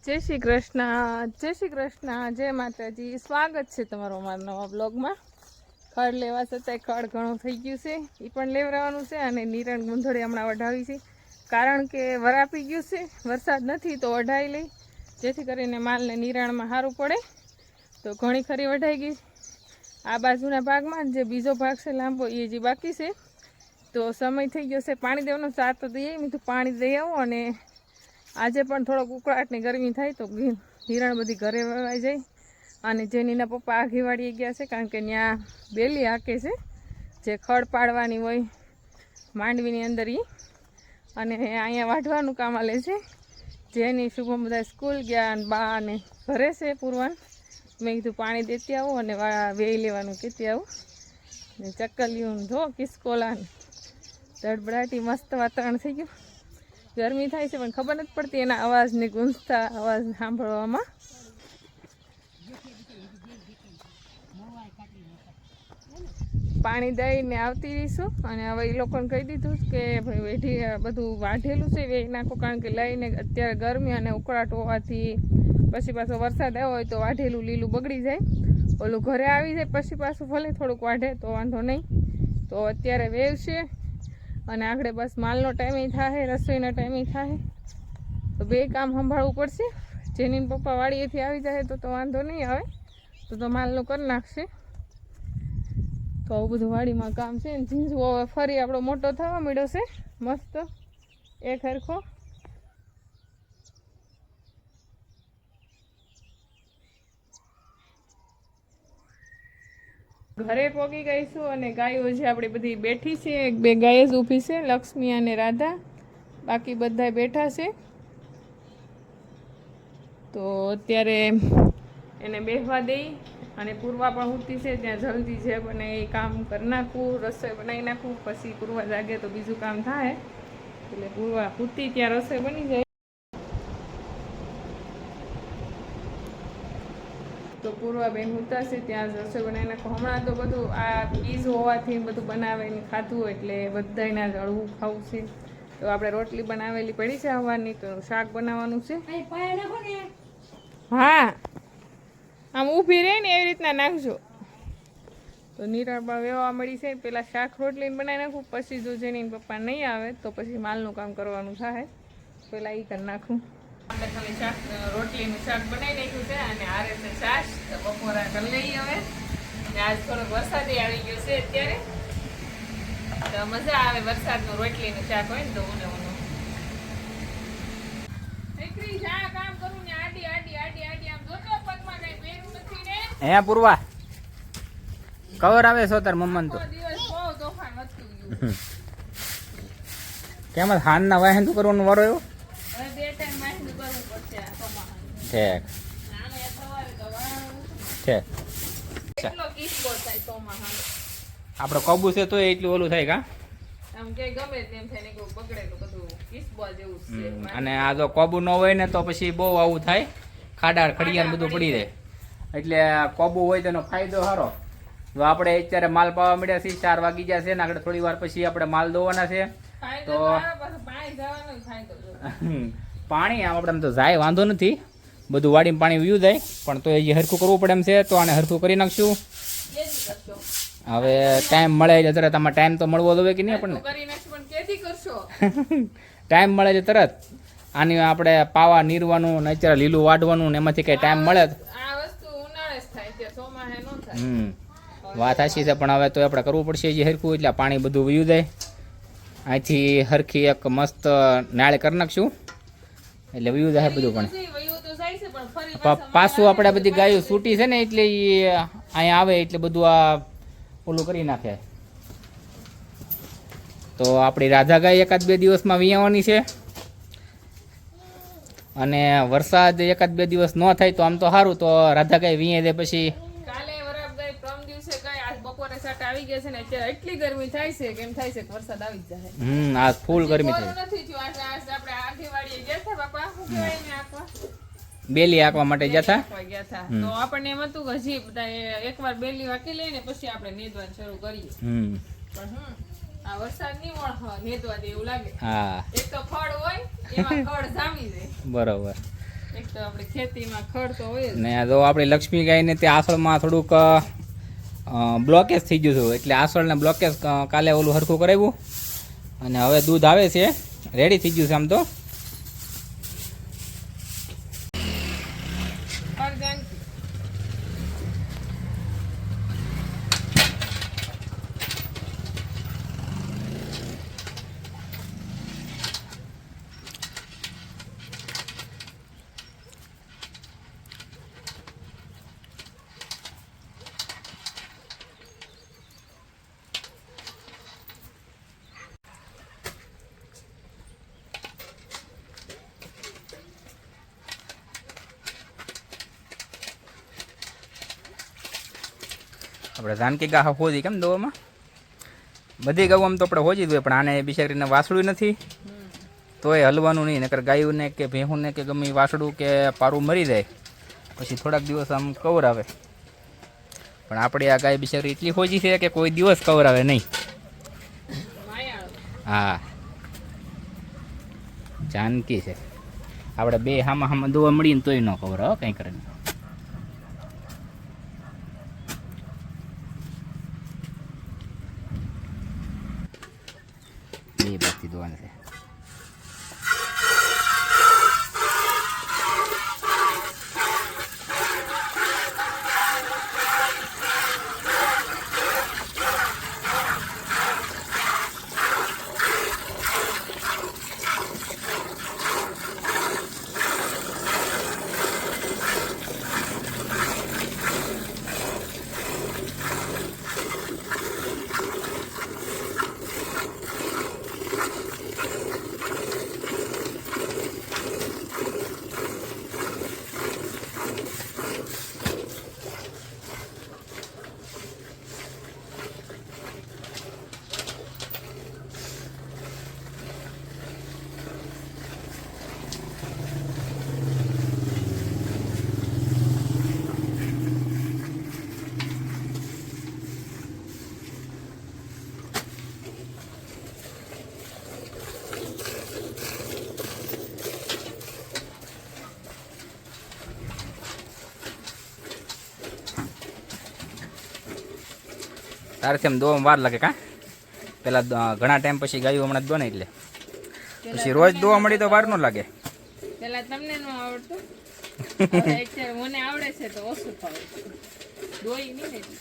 જય શ્રી કૃષ્ણ, જય માતાજી. સ્વાગત છે તમારો અમારા નવા બ્લોગમાં. ખડ લેવા છતાંય ખડ ઘણું થઈ ગયું છે, એ પણ લેવડાવવાનું છે. અને નિરણ ગુંધળી હમણાં વઢાવી છે, કારણ કે વરાપી ગયું છે, વરસાદ નથી તો વઢાઈ લઈ, જેથી કરીને માલને નિરાણમાં સારું પડે. તો ઘણી ખરી વઢાઈ ગઈ. આ બાજુના ભાગમાં જે બીજો ભાગ છે લાંબો, એ જે બાકી છે. તો સમય થઈ ગયો છે પાણી દેવાનો. ચા તો દઈએ, મેં તો પાણી દઈ આવું. અને આજે પણ થોડોક ઉકળાટની ગરમી થાય તો હિરણ બધી ઘરે વવાઈ જાય. અને જેનીના પપ્પા આઘી વાળીએ ગયા છે, કારણ કે ત્યાં બેલી હાકે છે, જે ખડ પાડવાની હોય માંડવીની અંદર એ. અને અહીંયા વાઢવાનું કામ આલે છે. જેની શુભમ બધા સ્કૂલ ગયા અને બા અને ઘરે છે પૂરવાન. મેં કીધું પાણી દેતી આવું અને વેઈ લેવાનું કહેતી આવું. ને ચક્કલિયું જો કિસકોલા ધડબડાટી મસ્ત વાતાવરણ થઈ ગયું. ગરમી થાય છે પણ ખબર નથી પડતી એના અવાજને, ગુંજતા અવાજ સાંભળવામાં. પાણી દઈને આવતી રહીશું. અને હવે એ લોકોને કહી દીધું કે ભાઈ વેઠી બધું વાઢેલું છે વેઈ નાખો, કારણ કે લઈને અત્યારે ગરમી અને ઉકળાટ હોવાથી પછી પાછો વરસાદ આવ્યો હોય તો વાઢેલું લીલું બગડી જાય. ઓલું ઘરે આવી જાય પછી પાછું ભલે થોડુંક વાઢે તો વાંધો નહીં. તો અત્યારે વેવ છે અને આગળ બસ માલનો ટાઈમે થાય, રસોઈનો ટાઈમે થાય. તો બે કામ સંભાળવું પડશે. જેની પપ્પા વાડીએથી આવી જાય તો વાંધો નહીં આવે, તો માલનું કરી નાખશે. તો આવું બધું વાડીમાં કામ છે. ને ઝીંઝવો હવે ફરી આપણો મોટો થવા મળ્યો છે, મસ્ત એક હરખો. ઘરે પોગી ગઈશું અને ગાયો જે આપણી બધી બેઠી છે, એક બે ગાય જ ઊભી છે, લક્ષ્મી અને રાધા. બાકી બધા બેઠા છે. તો અત્યારે એને બેસવા દઈ. અને પૂર્વા પણ ઉઠતી છે, ત્યાં જલ્દી જે બને એ કામ કરી નાખવું, રસોઈ બનાવી નાખવું. પછી પૂર્વા જાગે તો બીજું કામ થાય. એટલે પૂર્વા ઉઠતી ત્યાં રસોઈ બની જાય. તો પૂર્વાબેન ઉતારશે ત્યાં રસોઈ બનાવી નાખો. હમણાં તો બધું આ ઈજ હોવાથી બધું બનાવીને ખાધું, એટલે બધાના જ હળવું ખાવું છે. તો આપણે રોટલી બનાવેલી પડી છે હવાની, તો શાક બનાવવાનું છે. હા, આમ ઊભી રહી ને એવી રીતના નાખજો. તો નિરણ પણ વેવા મળી છે. પેલા શાક રોટલી બનાવી નાખું, પછી જો જેની પપ્પા નહીં આવે તો પછી માલનું કામ કરવાનું થાય. પેલા એ કરી નાખું. આપણે ખાલી શાક રોટલીનું શાક બનાવી નાખ્યું છે. અને આ રીતે છાશ તો બપોરા કરી લઈએ હવે. આજ થોડોક વરસાદ આવી ગયો છે અત્યારે, તો મજા આવે વરસાદનું રોટલીનું શાક હોય ને તો ઊને ઊનું. દીકરી જા કામ કરું ને આડી આડી આડી આડી આમ જોતો પગમાં કઈ પહેર્યું નથી ને. હે પૂર્વા કવર આવે છો તાર મમ્મન તો દિવસ બહુ તોફાન વધતું ગયું. કેમ હાન ના વાહન તું કરવાનું વારો એવો હવે બે ટાઈમ માહિતી કરવું પડશે આ કમાવાનું. ઠેક આમે સવારે તો વાળું ઠેક. કેટલો કિસ્સો થાય ચોમાહાનો. આપણે કબુ છે તો એટલું ઓલું થાય કા આમ કે ગમે તેમ થાય ને કોઈ બગડેલું બધું કિસ્બા જેવું છે. અને આ જો કબુ ન હોય ને તો પછી બહુ આવું થાય, ખાડા ખડિયાર બધું પડી જાય. એટલે કબુ હોય તેનો ફાયદો સારો. તો આપણે અત્યારે માલ પાવા મળ્યા છીએ, 4 વાગી ગયા છે ને આગળ થોડી વાર પછી આપણે માલ દોવાના છે. તો પાણી આપણે તો જાય વાંધો નથી, બધું વાડીમાં પાણી વ્યુ જાય, પણ તો એ હરખું કરવું પડે એમ છે. તો આને હરખું કરી નાખશું. હવે ટાઈમ મળે એટલે તરત. આમાં ટાઈમ તો મળવો જોઈએ કે નહીં આપણને? ટાઈમ મળે છે તરત. આની આપણે પાવા નીરવાનું ને અત્યારે લીલું વાઢવાનું ને એમાંથી કઈ ટાઈમ મળે. વાત સાચી છે, પણ હવે તો આપણે કરવું પડશે જે હરખું, એટલે પાણી બધું વયું જાય. અહીંથી હરખી એક મસ્ત નાળ કરી નાખશું એટલે વયું જાય બધું. પણ પાછું આપણે બધી ગાયો છૂટી છે ને, એટલે એ અહીંયા આવે એટલે બધું આ ઓલું કરી નાખે. તો આપણી રાધા ગાય 1-2 દિવસમાં વિયાવાની છે. અને વરસાદ 1-2 દિવસ ન થાય તો આમ તો સારું, તો રાધા ગાય વિયા દે. પછી આવી ગયા છે ને અત્યારે એટલી ગરમી થાય છે, કેમ થાય છે વરસાદ આવી જાય. આ ફૂલ ગરમી થાય. નથી થયું. આપણે આખી વાડીએ ગયા હતા બાપા, શું કહેવાય ને આખવા બેલી આંકવા માટે ગયા હતા. તો આપણને એમ હતું કે હજી બધા એકવાર બેલી વાકી લઈને પછી આપણે નેદવાનું શરૂ કરીએ. પણ આ વરસાદ નહીં નેદવા દે એવું લાગે. હા, એક તો ખડ હોય એમાં ખડ જામી જાય. બરોબર. એક તો આપણે ખેતીમાં ખડ તો હોય જ. ને જો આપણી લક્ષ્મી ગાયને તે આસળમાં થોડુંક બ્લોકેજ થઈ ગયું હતું, એટલે આસળને બ્લોકેજ કાલે ઓલું હરખું કરાવ્યું અને હવે દૂધ આવે છે, રેડી થઈ ગયું છે આમ તો. ખડ જાણ- આપણે જાનકી ગા હોજી કેમ દવામાં બધી ગાઉ આમ તો આપણે હોજી જ હોય, પણ આને બિચારીને વાસળું નથી તોય હલવાનું નહીં, નકર ગાયુંને કે ભેહુંને કે ગમે ઈ વાસળું કે પારું મરી જાય પછી થોડાક દિવસ આમ કવર આવે, પણ આપણી આ ગાય બિચારી એટલી હોજી છે કે કોઈ દિવસ કવર આવે નહીં. માયાળું. હા જાનકી છે, આપણે બે હામાં હામાં દોવા મળીને તોય ન કવર હો કંઈ કરે નહીં. બે બાજુથી દોવાનું છે. તારેથી આમ દોવામાં વાર લાગે કાં પેલા ઘણા ટાઈમ પછી ગાયું હમણાં જ દો ને એટલે પછી રોજ દોવા મળી તો વાર ન લાગે. પેલા તમને ન આવડતું, હવે અત્યારે મને આવડે છે તો ઓછું ફાવે. દોઈ નહીં ને એટલે.